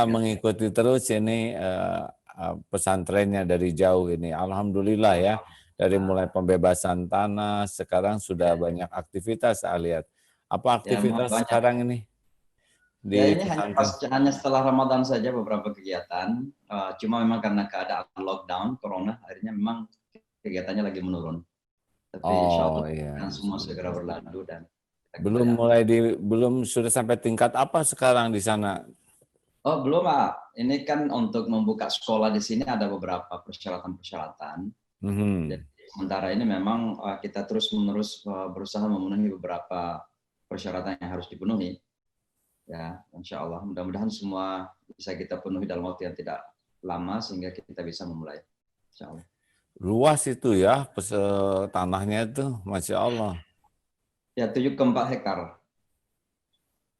Mengikuti terus ini pesantrennya dari jauh ini. Alhamdulillah ya. Dari mulai pembebasan tanah, sekarang sudah banyak aktivitas saya lihat. Apa Ya, aktivitas banyak. sekarang ini Ya, di ini pesantren? hanya setelah Ramadan saja beberapa kegiatan. Cuma memang karena keadaan lockdown corona, akhirnya memang kegiatannya lagi menurun. Tapi insya Oh Allah iya. akan semua segera berlalu dan kita Belum kembali aktif. mulai belum sudah sampai tingkat apa sekarang di sana? Oh belum, Pak. Ini kan untuk membuka sekolah di sini ada beberapa persyaratan-persyaratan. Mhm. Jadi sementara ini memang kita terus-menerus berusaha memenuhi beberapa persyaratan yang harus dipenuhi. Ya, insya Allah. Mudah-mudahan semua bisa kita penuhi dalam waktu yang tidak lama sehingga kita bisa memulai. Insya Allah. Luas itu ya, tanahnya itu, Masya Allah. Ya, 7,4 hektar.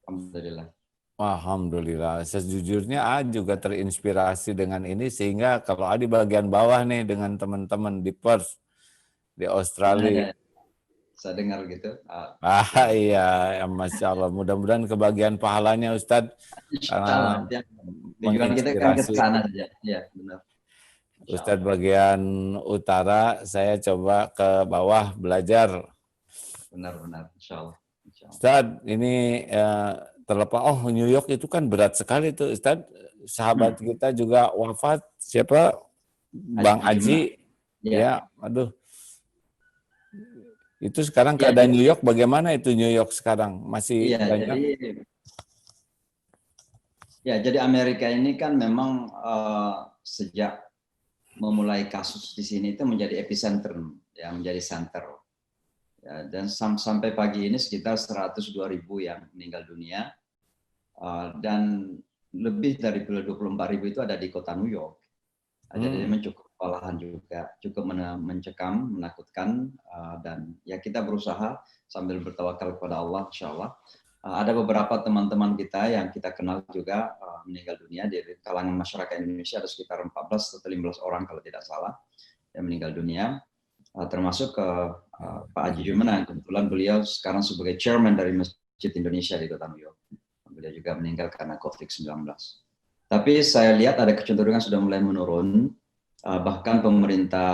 Alhamdulillah. Alhamdulillah. Sejujurnya A juga terinspirasi dengan ini sehingga kalau A di bagian bawah nih dengan teman-teman di Perth, di Nah, Australia. ya, saya dengar gitu. Iya, ya, Masya Allah. Mudah-mudahan kebagian pahalanya Ustadz Insya Allah. karena Ya, tujuan kita kan ke menginspirasi sana saja. Ya, benar. Insya Ustadz Allah. bagian utara, saya coba ke bawah belajar. Benar-benar. Insya Allah. Insya Allah. Ustadz, ini terlepas, New York itu kan berat sekali tuh Ustadz. Sahabat kita juga wafat, siapa? Bang Haji Jumnah. Aji, Ya. ya, aduh. Itu sekarang Ya, keadaan New York, bagaimana itu New York sekarang? Masih iya, banyak? jadi Amerika ini kan memang sejak memulai kasus di sini itu menjadi epicentrum, ya, menjadi center. Ya, dan sampai pagi ini sekitar 102.000 yang meninggal dunia, dan lebih dari 24.000 itu ada di kota New York. Jadi memang cukup kewalahan juga, cukup mencekam, menakutkan, dan ya kita berusaha sambil bertawakal kepada Allah, insya Allah. Ada beberapa teman-teman kita yang kita kenal juga meninggal dunia di kalangan masyarakat Indonesia, ada sekitar 14 atau 15 orang kalau tidak salah yang meninggal dunia, termasuk Pak Haji Jumana. Kebetulan beliau sekarang sebagai chairman dari Masjid Indonesia di Kota New York. Beliau juga meninggal karena COVID-19. Tapi saya lihat ada kecenderungan sudah mulai menurun. Bahkan pemerintah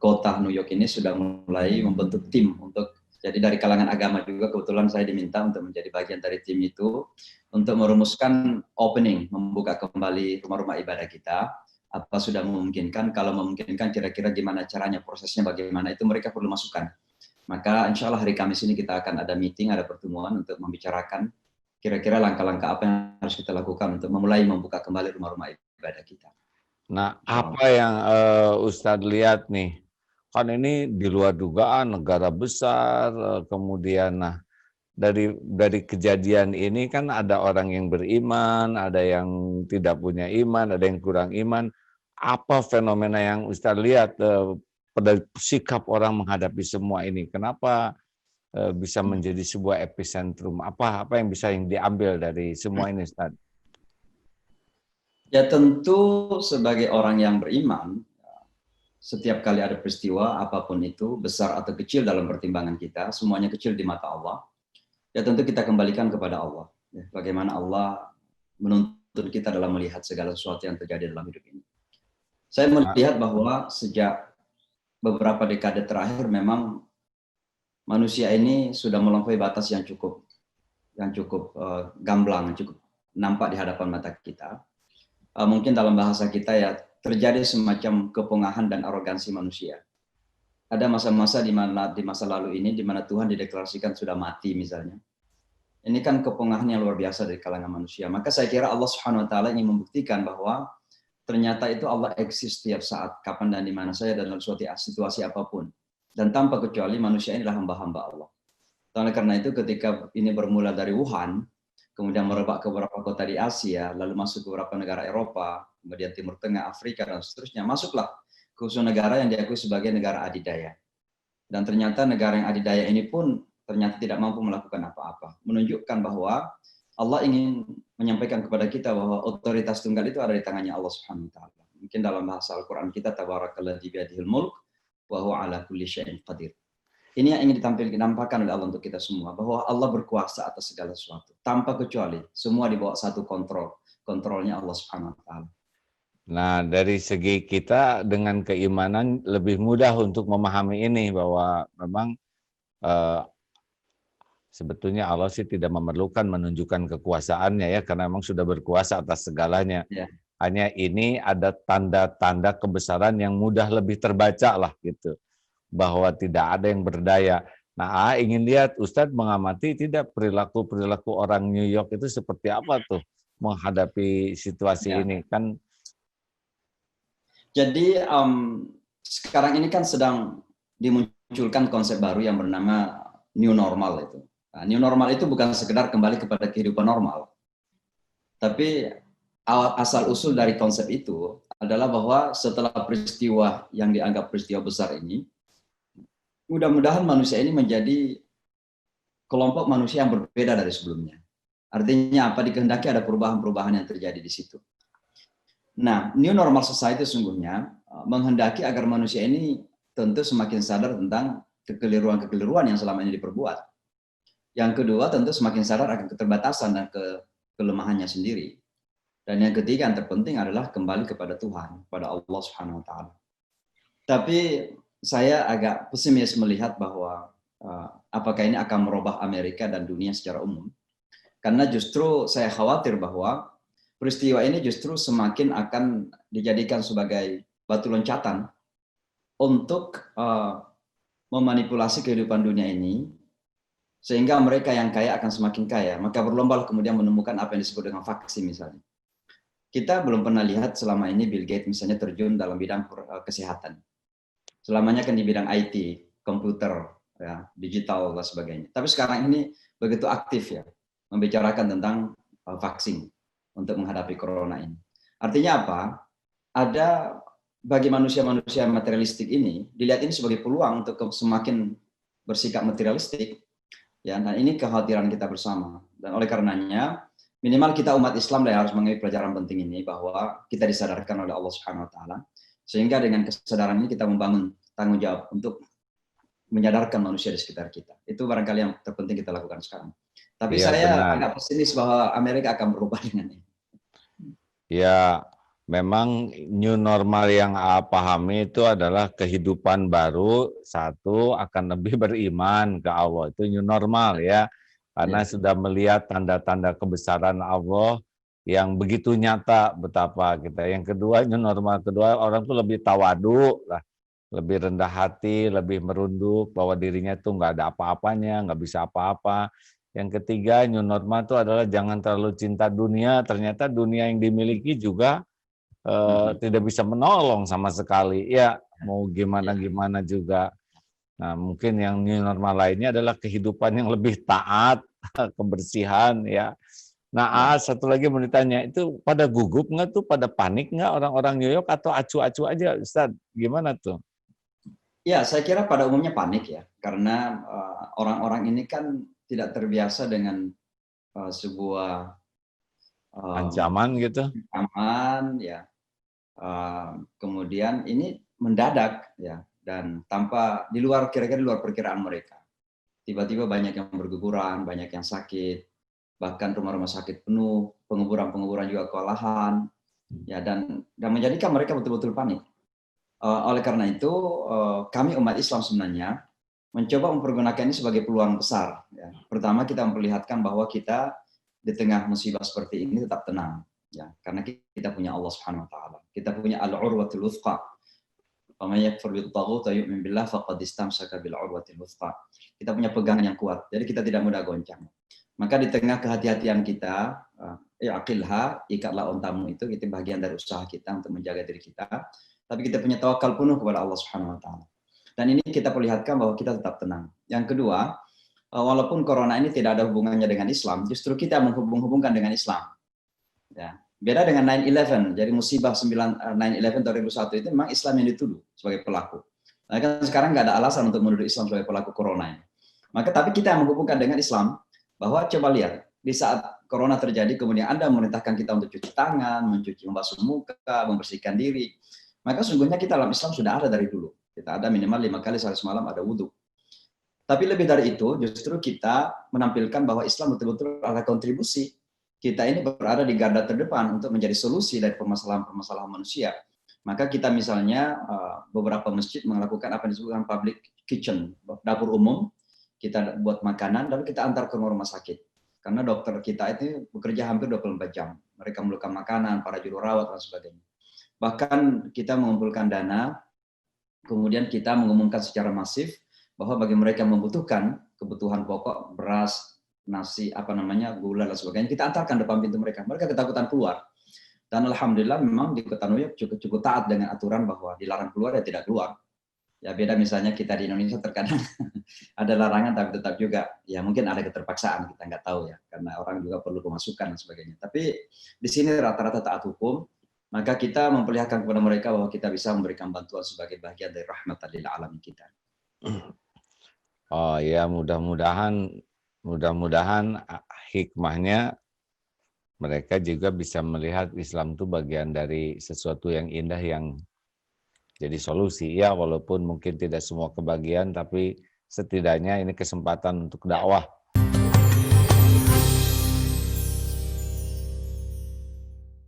kota New York ini sudah mulai membentuk tim untuk, jadi dari kalangan agama juga kebetulan saya diminta untuk menjadi bagian dari tim itu untuk merumuskan opening, membuka kembali rumah-rumah ibadah kita. Apa sudah memungkinkan, kalau memungkinkan kira-kira gimana caranya, prosesnya bagaimana, itu mereka perlu masukan. Maka insya Allah hari Kamis ini kita akan ada meeting, ada pertemuan untuk membicarakan kira-kira langkah-langkah apa yang harus kita lakukan untuk memulai membuka kembali rumah-rumah ibadah kita. Nah, apa yang Ustadz lihat nih? Kan ini di luar dugaan, negara besar, kemudian dari kejadian ini kan ada orang yang beriman, ada yang tidak punya iman, ada yang kurang iman. Apa fenomena yang Ustadz lihat pada sikap orang menghadapi semua ini? Kenapa bisa menjadi sebuah epicentrum? Apa yang bisa diambil dari semua ini, Ustadz? Ya tentu sebagai orang yang beriman, setiap kali ada peristiwa apapun itu, besar atau kecil dalam pertimbangan kita, semuanya kecil di mata Allah, ya tentu kita kembalikan kepada Allah. Ya, bagaimana Allah menuntun kita dalam melihat segala sesuatu yang terjadi dalam hidup ini. Saya melihat bahwa sejak beberapa dekade terakhir memang manusia ini sudah melampaui batas yang cukup gamblang, cukup nampak di hadapan mata kita. Mungkin dalam bahasa kita ya terjadi semacam kepungahan dan arogansi manusia. Ada masa-masa di masa lalu ini di mana Tuhan dideklarasikan sudah mati misalnya. Ini kan kepungahan yang luar biasa dari kalangan manusia. Maka saya kira Allah Subhanahu wa taala ingin membuktikan bahwa ternyata itu Allah eksis setiap saat, kapan dan di mana saja dalam suatu situasi apapun. Dan tanpa kecuali manusia ini adalah hamba-hamba Allah. Oleh karena itu ketika ini bermula dari Wuhan, kemudian merebak ke beberapa kota di Asia, lalu masuk ke beberapa negara Eropa, kemudian Timur Tengah, Afrika, dan seterusnya, masuklah ke khusus negara yang diakui sebagai negara adidaya. Dan ternyata negara yang adidaya ini pun ternyata tidak mampu melakukan apa-apa. Menunjukkan bahwa Allah ingin menyampaikan kepada kita bahwa otoritas tunggal itu ada di tangannya Allah Subhanahu wa taala. Mungkin dalam bahasa Al-Qur'an kita tabarakalladzi biyadihil mulk wa huwa ala kulli syai'in qadir. Ini yang ingin ditampilkan oleh Allah untuk kita semua, bahwa Allah berkuasa atas segala sesuatu, tanpa kecuali, semua di bawah satu kontrolnya Allah Subhanahu wa taala. Nah, dari segi kita dengan keimanan lebih mudah untuk memahami ini, bahwa memang eh, sebetulnya Allah sih tidak memerlukan menunjukkan kekuasaannya ya, karena memang sudah berkuasa atas segalanya. Ya. Hanya ini ada tanda-tanda kebesaran yang mudah lebih terbaca lah gitu, bahwa tidak ada yang berdaya. Nah, ingin lihat Ustadz mengamati tidak perilaku-perilaku orang New York itu seperti apa tuh menghadapi situasi Ya. ini kan. Jadi sekarang ini kan sedang dimunculkan konsep baru yang bernama new normal itu. Nah, new normal itu bukan sekedar kembali kepada kehidupan normal, tapi asal usul dari konsep itu adalah bahwa setelah peristiwa yang dianggap peristiwa besar ini, mudah-mudahan manusia ini menjadi kelompok manusia yang berbeda dari sebelumnya. Artinya apa? Dikehendaki ada perubahan-perubahan yang terjadi di situ. Nah, new normal society sesungguhnya menghendaki agar manusia ini tentu semakin sadar tentang kekeliruan-kekeliruan yang selama ini diperbuat. Yang kedua, tentu semakin sadar akan keterbatasan dan kelemahannya sendiri. Dan yang ketiga, yang terpenting adalah kembali kepada Tuhan, kepada Allah Subhanahu wa taala. Tapi saya agak pesimis melihat bahwa apakah ini akan merubah Amerika dan dunia secara umum. Karena justru saya khawatir bahwa peristiwa ini justru semakin akan dijadikan sebagai batu loncatan untuk memanipulasi kehidupan dunia ini, sehingga mereka yang kaya akan semakin kaya. Maka berlomba kemudian menemukan apa yang disebut dengan vaksin misalnya. Kita belum pernah lihat selama ini Bill Gates misalnya terjun dalam bidang kesehatan. Selamanya kan di bidang IT, komputer, ya, digital dan sebagainya. Tapi sekarang ini begitu aktif ya, membicarakan tentang vaksin untuk menghadapi corona ini. Artinya apa? Ada bagi manusia-manusia materialistik ini, dilihat ini sebagai peluang untuk semakin bersikap materialistik, ya. Dan ini kekhawatiran kita bersama. Dan oleh karenanya, minimal kita umat Islam harus mengambil pelajaran penting ini, bahwa kita disadarkan oleh Allah Subhanahu wa taala, sehingga dengan kesadaran ini kita membangun tanggung jawab untuk menyadarkan manusia di sekitar kita. Itu barangkali yang terpenting kita lakukan sekarang. Tapi Iya, saya benar. agak pesimis bahwa Amerika akan berubah dengan ini. Ya, memang new normal yang pahami itu adalah kehidupan baru, satu akan lebih beriman ke Allah, itu new normal ya, karena Ya. sudah melihat tanda-tanda kebesaran Allah yang begitu nyata betapa kita. Yang kedua, new normal kedua, orang tuh lebih tawadu lah, lebih rendah hati, lebih merunduk bahwa dirinya tuh nggak ada apa-apanya, nggak bisa apa-apa. Yang ketiga, new normal itu adalah jangan terlalu cinta dunia. Ternyata dunia yang dimiliki juga tidak bisa menolong sama sekali. Ya, mau gimana-gimana juga. Nah, mungkin yang new normal lainnya adalah kehidupan yang lebih taat, kebersihan, ya. Nah, satu lagi mau ditanya, itu pada gugup nggak tuh, pada panik nggak orang-orang New York atau acu-acu aja, Ustaz? Gimana tuh? Ya, saya kira pada umumnya panik ya, karena orang-orang ini kan tidak terbiasa dengan sebuah Ancaman gitu? aman ya, kemudian ini mendadak ya, dan tanpa kira-kira di luar perkiraan mereka. Tiba-tiba banyak yang berguguran, banyak yang sakit, bahkan rumah-rumah sakit penuh, penguburan-penguburan juga kewalahan, ya, dan menjadikan mereka betul-betul panik. Oleh karena itu, kami umat Islam sebenarnya mencoba mempergunakan ini sebagai peluang besar. Ya. Pertama, kita memperlihatkan bahwa kita di tengah musibah seperti ini tetap tenang, ya, karena kita punya Allah Subhanahu Wa Taala. Kita punya al-urwatul wuthqa. Faman yakfur bit-taghut wa yu'min billah faqad istamsaka bil urwatil wuthqa. Kita punya pegangan yang kuat, jadi kita tidak mudah goncang. Maka di tengah kehati-hatian kita, yaqilha, ikatlah ontamu, itu bagian dari usaha kita untuk menjaga diri kita. Tapi kita punya tawakal penuh kepada Allah Subhanahu Wa Taala. Dan ini kita perlihatkan bahwa kita tetap tenang. Yang kedua, walaupun corona ini tidak ada hubungannya dengan Islam, justru kita menghubung-hubungkan dengan Islam. Ya. Beda dengan 9/11, jadi musibah 9/11 2001 itu memang Islam yang dituduh sebagai pelaku. Nah, kan sekarang nggak ada alasan untuk menuduh Islam sebagai pelaku corona ini. Maka tapi kita menghubungkan dengan Islam, bahwa coba lihat, di saat corona terjadi, kemudian Anda memerintahkan kita untuk cuci tangan, membasuh muka, membersihkan diri. Maka sungguhnya kita dalam Islam sudah ada dari dulu. Kita ada minimal 5 kali sehari semalam ada wudhu. Tapi lebih dari itu, justru kita menampilkan bahwa Islam betul-betul ada kontribusi. Kita ini berada di garda terdepan untuk menjadi solusi dari permasalahan-permasalahan manusia. Maka kita misalnya beberapa masjid melakukan apa yang disebut public kitchen, dapur umum, kita buat makanan, lalu kita antar ke rumah sakit. Karena dokter kita itu bekerja hampir 24 jam. Mereka memerlukan makanan, para juru rawat, dan sebagainya. Bahkan kita mengumpulkan dana, kemudian kita mengumumkan secara masif bahwa bagi mereka yang membutuhkan kebutuhan pokok, beras, nasi, gula dan sebagainya, kita antarkan depan pintu mereka. Mereka ketakutan keluar. Dan alhamdulillah memang di Kota New York cukup taat dengan aturan bahwa dilarang keluar ya tidak keluar. Ya beda misalnya kita di Indonesia terkadang ada larangan tapi tetap juga ya mungkin ada keterpaksaan, kita nggak tahu ya, karena orang juga perlu pemasukan dan sebagainya. Tapi di sini rata-rata taat hukum, maka kita memperlihatkan kepada mereka bahwa kita bisa memberikan bantuan sebagai bagian dari rahmatan lil alamin kita. Oh ya, mudah-mudahan hikmahnya mereka juga bisa melihat Islam itu bagian dari sesuatu yang indah yang jadi solusi. Ya, walaupun mungkin tidak semua kebagian, tapi setidaknya ini kesempatan untuk dakwah